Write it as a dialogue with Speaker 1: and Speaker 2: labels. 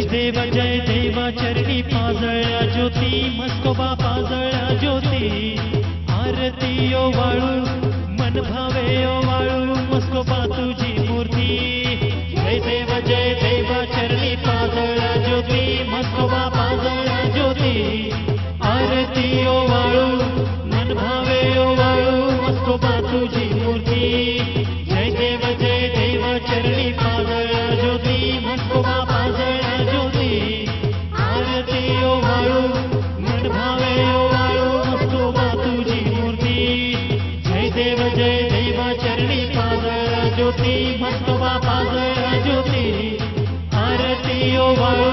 Speaker 1: जय देवा चरणी पाजळ्या ज्योती मस्कोबा पाजळ्या ज्योती आरती ओ वाळू मन भावे ओ वाळू मस्कोबा तुझी मूर्ती जय देवा चरणी पाजळ्या ज्योती मस्कोबा पाजळ्या ज्योती आरती ओ वाळू मन भावे ओ वाळू मस्कोबा तुझी मूर्ती जय देवा चरणी पाजळ्या ज्योती मस्कोबा पाजळ्या ज्योती आरती ओ वाळू मन भावे ओ वाळू मस्कोबा तुझी मूर्ती जय देवा चरणी पाजळ्या ज्योती मस्कोबा पाजळ्या ज्योती आरती ओ वाळू